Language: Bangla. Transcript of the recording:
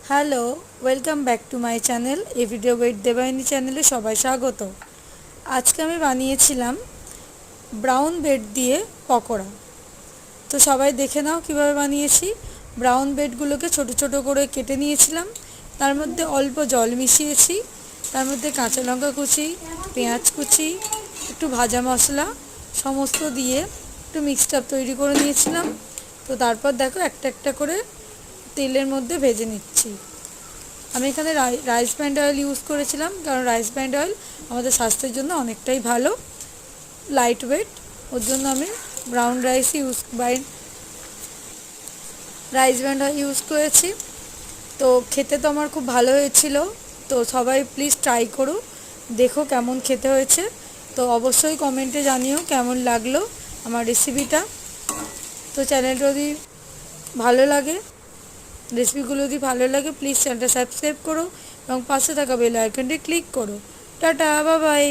Hello, welcome back to my channel everyday with Debayani চ্যানেলে সবাই স্বাগত। আজকে আমি বানিয়েছিলাম ব্রাউন ব্রেড দিয়ে পকোড়া। তো সবাই দেখে নাও কিভাবে বানিয়েছি। ব্রাউন ব্রেডগুলোকে ছোট ছোট করে কেটে নিয়েছিলাম, তার মধ্যে অল্প জল মিশিয়েছি, তার মধ্যে কাঁচা লঙ্কা কুচি, পেঁয়াজ কুচি, একটু ভাজা মশলা সমস্ত দিয়ে একটু মিক্সড আপ তৈরি করে নিয়েছিলাম। তো তারপর দেখো একটা একটা করে তেলের মধ্যে ভেজে নিচ্ছি। আমি এখানে রাইস ব্র্যান্ড অয়েল ইউজ করেছিলাম, কারণ রাইস ব্র্যান্ড অয়েল আমাদের স্বাস্থ্যের জন্য অনেকটাই ভালো, লাইট ওয়েট। ওর জন্য আমি brown rice rice brand oil use করেছি। তো খেতে তো আমার খুব ভালো হয়েছিল। তো সবাই প্লিজ ট্রাই করো, দেখো কেমন খেতে হয়েছে। তো অবশ্যই কমেন্টে জানিও কেমন লাগলো আমার রেসিপিটা। তো চ্যানেলটা যদি ভালো লাগে, রেসিপিগুলো যদি ভালো লাগে, প্লিজ চ্যানেলটা সাবস্ক্রাইব করো এবং পাশে থাকা বেল আইকনটি ক্লিক করো। Tata, bye bye.